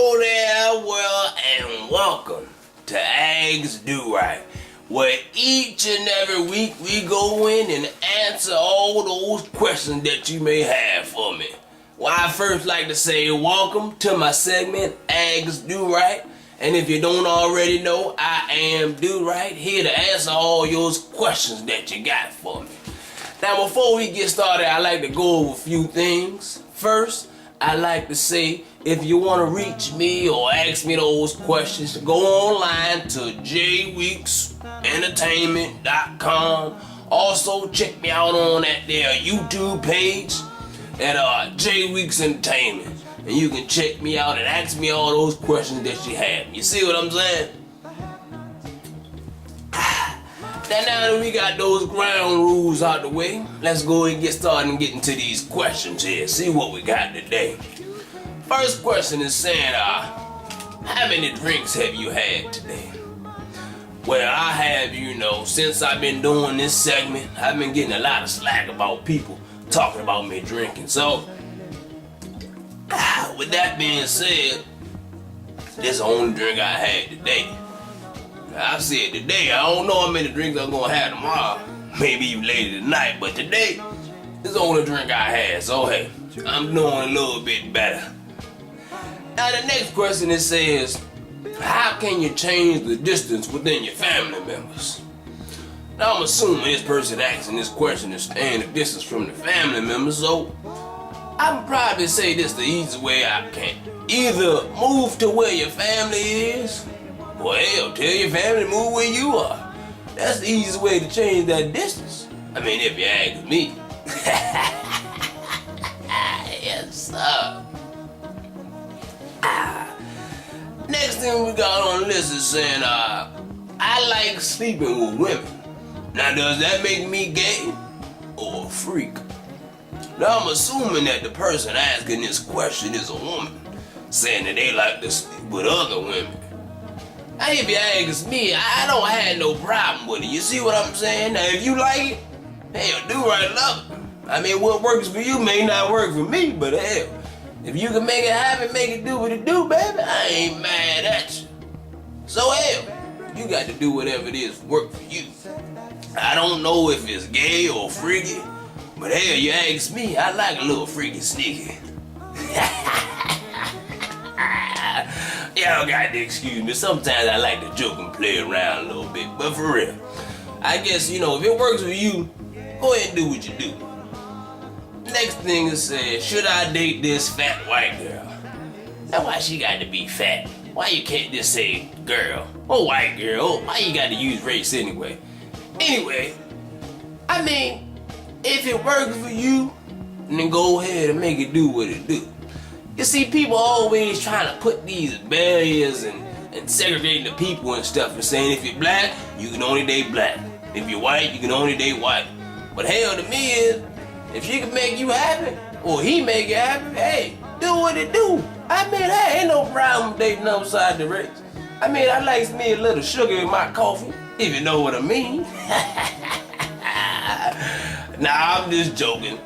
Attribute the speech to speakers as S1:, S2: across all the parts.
S1: Hello there, world, and welcome to Ags Do Right, where each and every week we go in and answer all those questions that you may have for me. Well, I first like to say welcome to my segment, Ags Do Right. And if you don't already know, I am Do Right, here to answer all those questions that you got for me. Now, before we get started, I like to go over a few things. First, I like to say, if you want to reach me or ask me those questions, go online to jweeksentertainment.com. Also, check me out on that there YouTube page at J Weeks Entertainment. And you can check me out and ask me all those questions that you have. You see what I'm saying? Now that we got those ground rules out the way, let's go and get started and get into these questions here. See what we got today. First question is saying, how many drinks have you had today? Well, I have, since I've been doing this segment, I've been getting a lot of slack about people talking about me drinking. So, with that being said, this is the only drink I had today. I said today, I don't know how many drinks I'm gonna have tomorrow, maybe even later tonight, but today is the only drink I had, so hey, I'm doing a little bit better. Now the next question, it says, how can you change the distance within your family members? Now I'm assuming this person asking this question is staying the distance from the family members, so I'd probably say this the easy way I can. Either move to where your family is, or hell, tell your family to move where you are. That's the easiest way to change that distance. I mean, if you ask me. Yes, sir. Next thing we got on the list is saying, I like sleeping with women. Now, does that make me gay or a freak? Now, I'm assuming that the person asking this question is a woman, saying that they like to sleep with other women. Now, if you ask me, I don't have no problem with it. You see what I'm saying? Now, if you like it, hell, do right, love it. I mean, what works for you may not work for me, but hell, if you can make it happen, make it do what it do, baby, I ain't mad at you. So, hell, you got to do whatever it is work for you. I don't know if it's gay or freaky, but hell, you ask me, I like a little freaky sneaky. Y'all got to excuse me. Sometimes I like to joke and play around a little bit, but for real, I guess, if it works for you, go ahead and do what you do. Next thing is should I date this fat white girl? Now why she got to be fat? Why you can't just say girl or white girl? Why you got to use race anyway? Anyway, I mean, if it works for you, then go ahead and make it do what it do. You see, people always trying to put these barriers and segregating the people and stuff and saying if you're black, you can only date black. If you're white, you can only date white. But hell, to me is, if she can make you happy, or he make you happy, hey, do what it do. I mean, hey, ain't no problem dating outside the race. I mean, I like me a little sugar in my coffee, if you know what I mean. Nah, I'm just joking.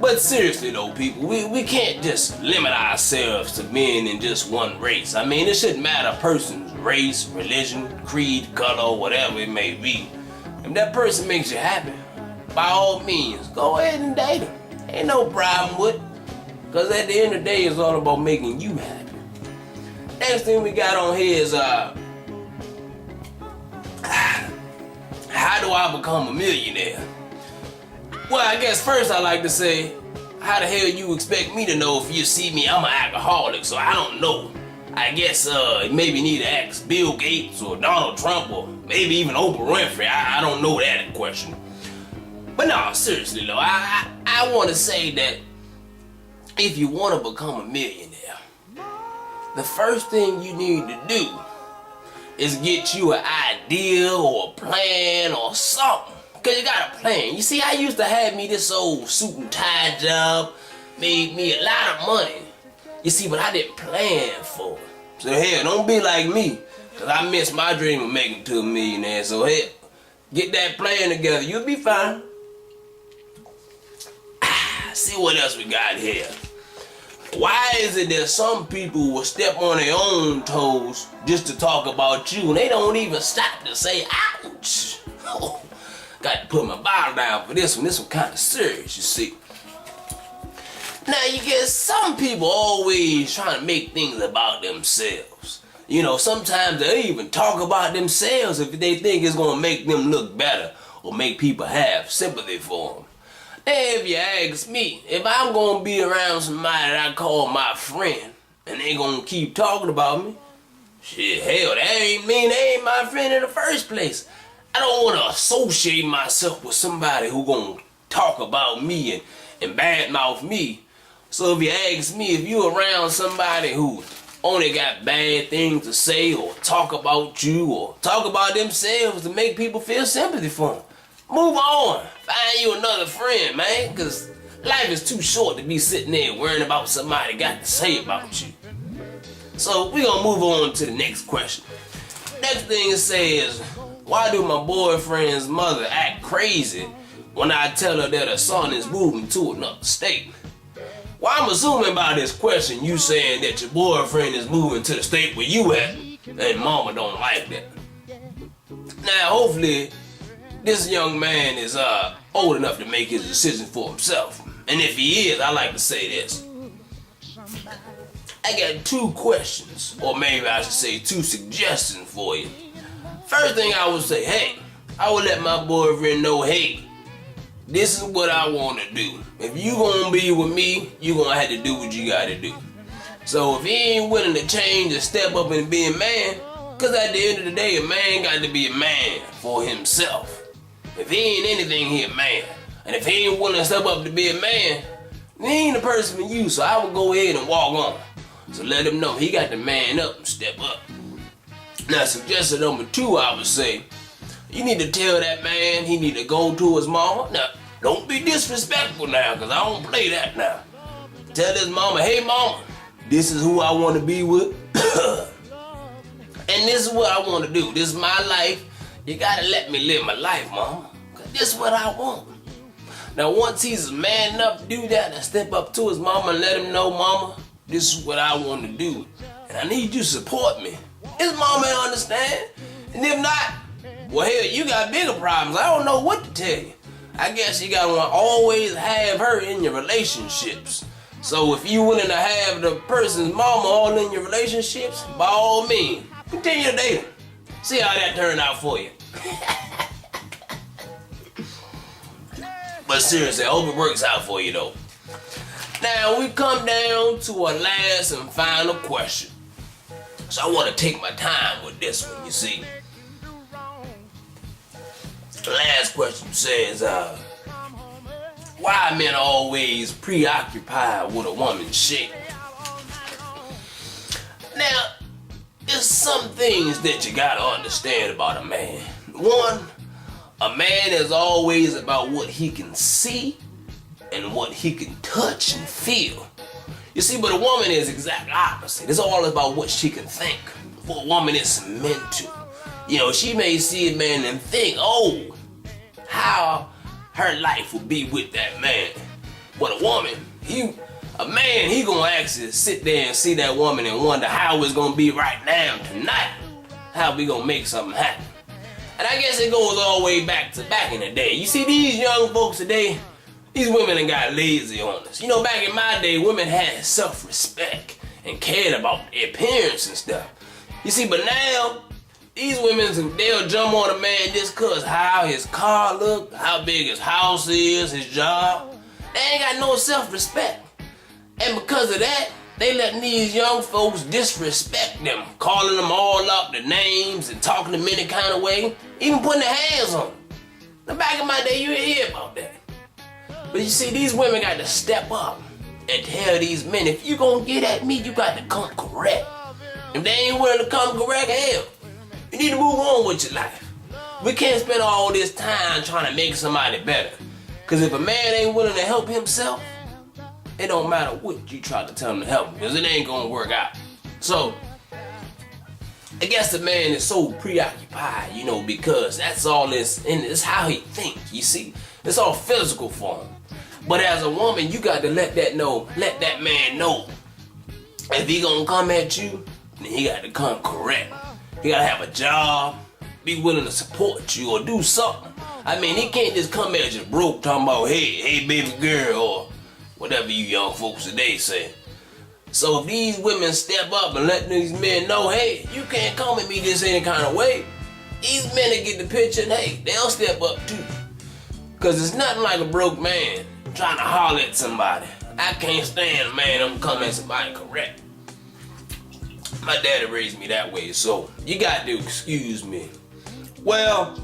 S1: But seriously though, people, we can't just limit ourselves to men in just one race. I mean, it shouldn't matter a person's race, religion, creed, color, whatever it may be. If that person makes you happy, by all means, go ahead and date him. Ain't no problem with it. Because at the end of the day, it's all about making you happy. Next thing we got on here is, how do I become a millionaire? Well, I guess first I like to say, how the hell you expect me to know if you see me? I'm an alcoholic, so I don't know. I guess maybe need to ask Bill Gates or Donald Trump or maybe even Oprah Winfrey. I don't know that question. But no, seriously though, I want to say that if you want to become a millionaire, the first thing you need to do is get you an idea or a plan or something. Because you got a plan. You see, I used to have me this old suit and tie job, made me a lot of money. You see, but I didn't plan for it. So hell, don't be like me, because I missed my dream of making to a millionaire. So hell, get that plan together. You'll be fine. See what else we got here. Why is it that some people will step on their own toes just to talk about you and they don't even stop to say, ouch? Oh, got to put my bottle down for this one. This one kind of serious, you see. Now you get some people always trying to make things about themselves. You know, sometimes they even talk about themselves if they think it's going to make them look better or make people have sympathy for them. If you ask me, if I'm gonna be around somebody that I call my friend and they gonna keep talking about me, shit, hell, that ain't mean they ain't my friend in the first place. I don't want to associate myself with somebody who gonna talk about me and badmouth me. So if you ask me, if you around somebody who only got bad things to say or talk about you or talk about themselves to make people feel sympathy for them, move on. Find you another friend, man, because life is too short to be sitting there worrying about somebody got to say about you. So we're going to move on to the next question. Next thing it says, why do my boyfriend's mother act crazy when I tell her that her son is moving to another state? Well, I'm assuming by this question you saying that your boyfriend is moving to the state where you at and mama don't like that. Now, hopefully, this young man is old enough to make his decision for himself. And if he is, I like to say this. I got two questions, or maybe I should say two suggestions for you. First thing I would say, hey, I would let my boyfriend know, hey, this is what I want to do. If you gonna be with me, you gonna have to do what you gotta do. So if he ain't willing to change and step up and be a man, because at the end of the day, a man got to be a man for himself. If he ain't anything, he a man. And if he ain't willing to step up to be a man, he ain't the person for you. So I would go ahead and walk on. So let him know he got to man up and step up. Now, suggestion number two, I would say, you need to tell that man he need to go to his mama. Now, don't be disrespectful now, because I don't play that now. Tell his mama, hey mama, this is who I want to be with. And this is what I want to do. This is my life. You gotta let me live my life, mama. Cause this is what I want. Now once he's man enough to do that and step up to his mama and let him know, mama, this is what I want to do. And I need you to support me. His mama understand. And if not, well hell, you got bigger problems. I don't know what to tell you. I guess you gotta always have her in your relationships. So if you willing to have the person's mama all in your relationships, by all means, continue to date her. See how that turned out for you. But seriously, I hope it works out for you though. Now we come down to our last and final question. So I want to take my time with this one, you see. The last question says, why are men always preoccupied with a woman's shape? Now, there's some things that you gotta understand about a man. One, a man is always about what he can see and what he can touch and feel. You see, but a woman is exact opposite. It's all about what she can think, what a woman is mental. You know, she may see a man and think, oh, how her life will be with that man. But a woman, a man, he gonna actually sit there and see that woman and wonder how it's gonna be right now, tonight. How we gonna make something happen. And I guess it goes all the way back to back in the day. You see, these young folks today, these women done got lazy on us. You know, back in my day, women had self-respect and cared about their appearance and stuff. You see, but now, these women, they'll jump on a man just cause how his car look, how big his house is, his job. They ain't got no self-respect. And because of that, they letting these young folks disrespect them, calling them all out their names and talking to them any kind of way, even putting their hands on them. Now back in my day, you didn't hear about that. But you see, these women got to step up and tell these men, if you gonna get at me, you got to come correct. If they ain't willing to come correct, hell, you need to move on with your life. We can't spend all this time trying to make somebody better. Because if a man ain't willing to help himself, it don't matter what you try to tell him to help, because it ain't gonna work out. So, I guess the man is so preoccupied, you know, because that's all this, and it's how he thinks, you see. It's all physical for him. But as a woman, you got to let that man know If he gonna come at you, then he got to come correct. He gotta have a job, be willing to support you or do something. I mean, he can't just come at you broke talking about, hey baby girl, or whatever you young folks today say. So if these women step up and let these men know, hey, you can't come at me this any kind of way, these men that get the picture and hey, they'll step up too. Cause it's nothing like a broke man trying to holler at somebody. I can't stand a man I'm coming at somebody correct. My daddy raised me that way, so you got to excuse me. Well,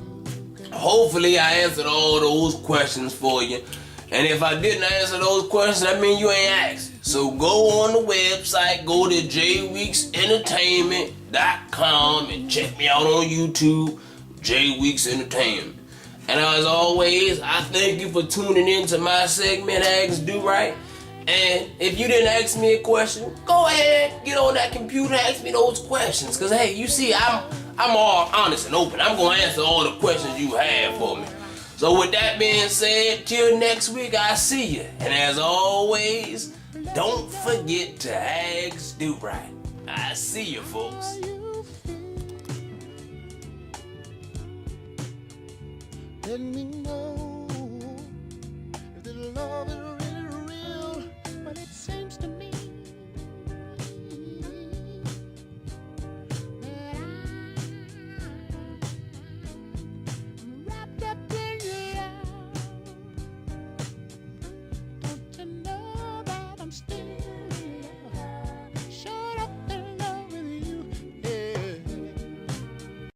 S1: hopefully I answered all those questions for you. And if I didn't answer those questions, that means you ain't asked. So go on the website, go to jweeksentertainment.com and check me out on YouTube, J Weeks Entertainment. And as always, I thank you for tuning in to my segment, Ask Do Right. And if you didn't ask me a question, go ahead, get on that computer, ask me those questions. Cause hey, you see, I'm all honest and open. I'm gonna answer all the questions you have for me. So with that being said, till next week, I see you. And as always, don't forget to ask do right. I see you, folks.
S2: Let me know.